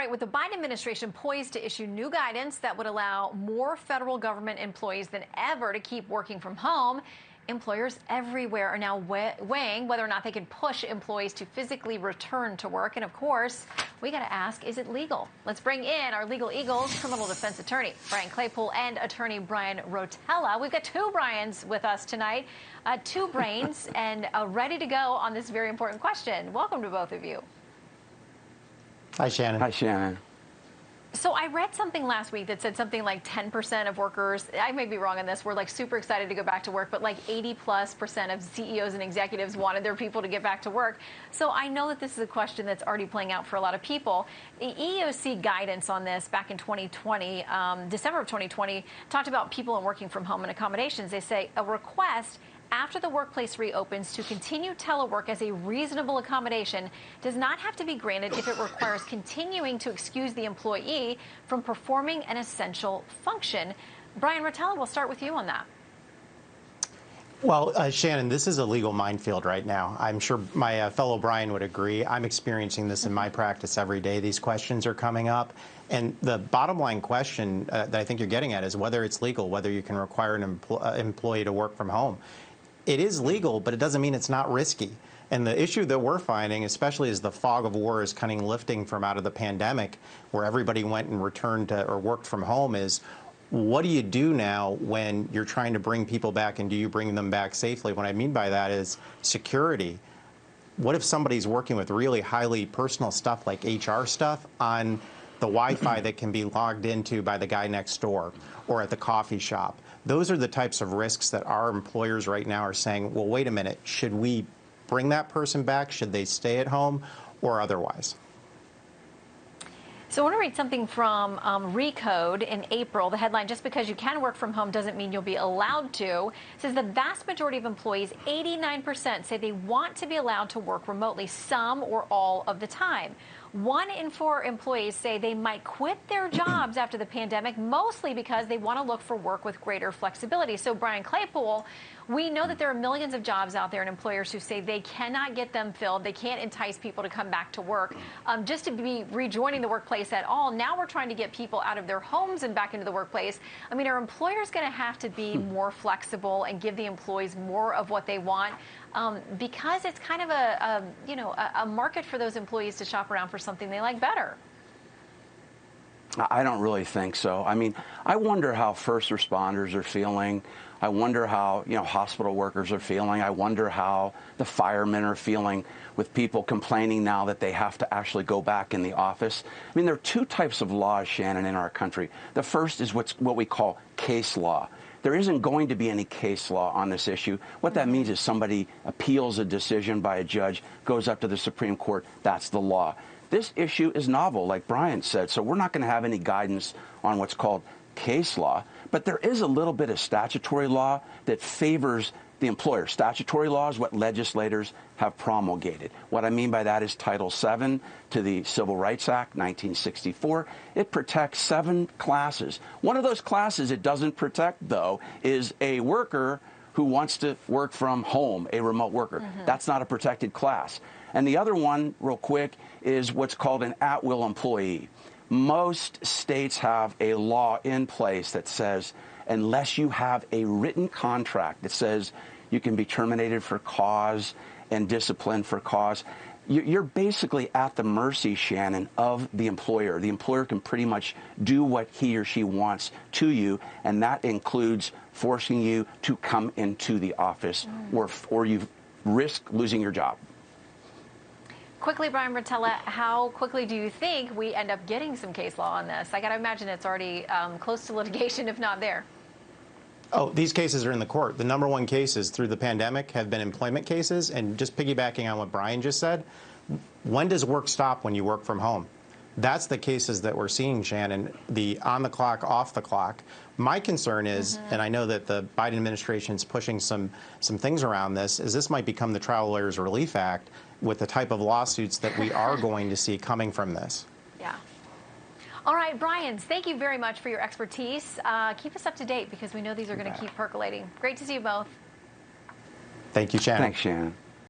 right, with the Biden administration poised to issue new guidance that would allow more federal government employees than ever to keep working from home, employers everywhere are now weighing whether or not they can push employees to physically return to work. And of course, we got to ask, is it legal? Let's bring in our legal eagles, criminal defense attorney Brian Claypool and attorney Brian Rotella. We've got two Brians with us tonight, two brains, and ready to go on this very important question. Welcome to both of you. Hi, Shannon. Hi, Shannon. So I read something last week that said something like 10% of workers, I may be wrong on this, were like super excited to go back to work, but like 80+% of CEOs and executives wanted their people to get back to work. So I know that this is a question that's already playing out for a lot of people. The EEOC guidance on this back in 2020, December of 2020, talked about people and working from home and accommodations. They say a request after the workplace reopens to continue telework as a reasonable accommodation does not have to be granted if it requires continuing to excuse the employee from performing an essential function. Brian Rotella, we'll start with you on that. Well, Shannon, this is a legal minefield right now. I'm sure my fellow Brian would agree. I'm experiencing this in my practice every day. These questions are coming up. And the bottom line question that I think you're getting at is whether it's legal, whether you can require an employee to work from home. It is legal, but it doesn't mean it's not risky. And the issue that we're finding, especially as the fog of war is kind of lifting from out of the pandemic, where everybody went and returned to or worked from home, is what do you do now when you're trying to bring people back, and do you bring them back safely? What I mean by that is security. What if somebody's working with really highly personal stuff like HR stuff on the Wi-Fi that can be logged into by the guy next door or at the coffee shop? Those are the types of risks that our employers right now are saying, well, wait a minute, should we bring that person back? Should they stay at home or otherwise? So I want to read something from Recode in April. The headline, just because you can work from home doesn't mean you'll be allowed to. It says the vast majority of employees, 89%, say they want to be allowed to work remotely some or all of the time. 1 in 4 employees say they might quit their jobs after the pandemic, mostly because they want to look for work with greater flexibility. So, Brian Claypool, we know that there are millions of jobs out there and employers who say they cannot get them filled. They can't entice people to come back to work just to be rejoining the workplace at all. Now we're trying to get people out of their homes and back into the workplace. I mean, are employers going to have to be more flexible and give the employees more of what they want? Because it's kind of a market for those employees to shop around for something they like better. I don't really think so. I mean, I wonder how first responders are feeling. I wonder how, hospital workers are feeling. I wonder how the firemen are feeling with people complaining now that they have to actually go back in the office. I mean, there are two types of laws, Shannon, in our country. The first is what we call case law. There isn't going to be any case law on this issue. What that means is somebody appeals a decision by a judge, goes up to the Supreme Court. That's the law. This issue is novel, like Brian said, so we're not going to have any guidance on what's called case law. But there is a little bit of statutory law that favors the employer. Statutory law is what legislators have promulgated. What I mean by that is Title VII to the Civil Rights Act, 1964. It protects 7 classes. One of those classes it doesn't protect, though, is a worker who wants to work from home, a remote worker. That's not a protected class. And the other one, real quick, is what's called an at-will employee. Most states have a law in place that says unless you have a written contract that says you can be terminated for cause and disciplined for cause, you're basically at the mercy, Shannon, of the employer. The employer can pretty much do what he or she wants to you, and that includes forcing you to come into the office or you risk losing your job. Quickly, Brian Rotella, how quickly do you think we end up getting some case law on this? I got to imagine it's already close to litigation, if not there. Oh, these cases are in the court. The number one cases through the pandemic have been employment cases. And just piggybacking on what Brian just said, when does work stop when you work from home? That's the cases that we're seeing, Shannon, the on the clock, off the clock. My concern is, and I know that the Biden administration is pushing some things around this, is this might become the Trial Lawyers Relief Act with the type of lawsuits that we are going to see coming from this. Yeah. All right, Brian, thank you very much for your expertise. Keep us up to date because we know these are going to keep percolating. Great to see you both. Thank you, Shannon. Thanks, Shannon.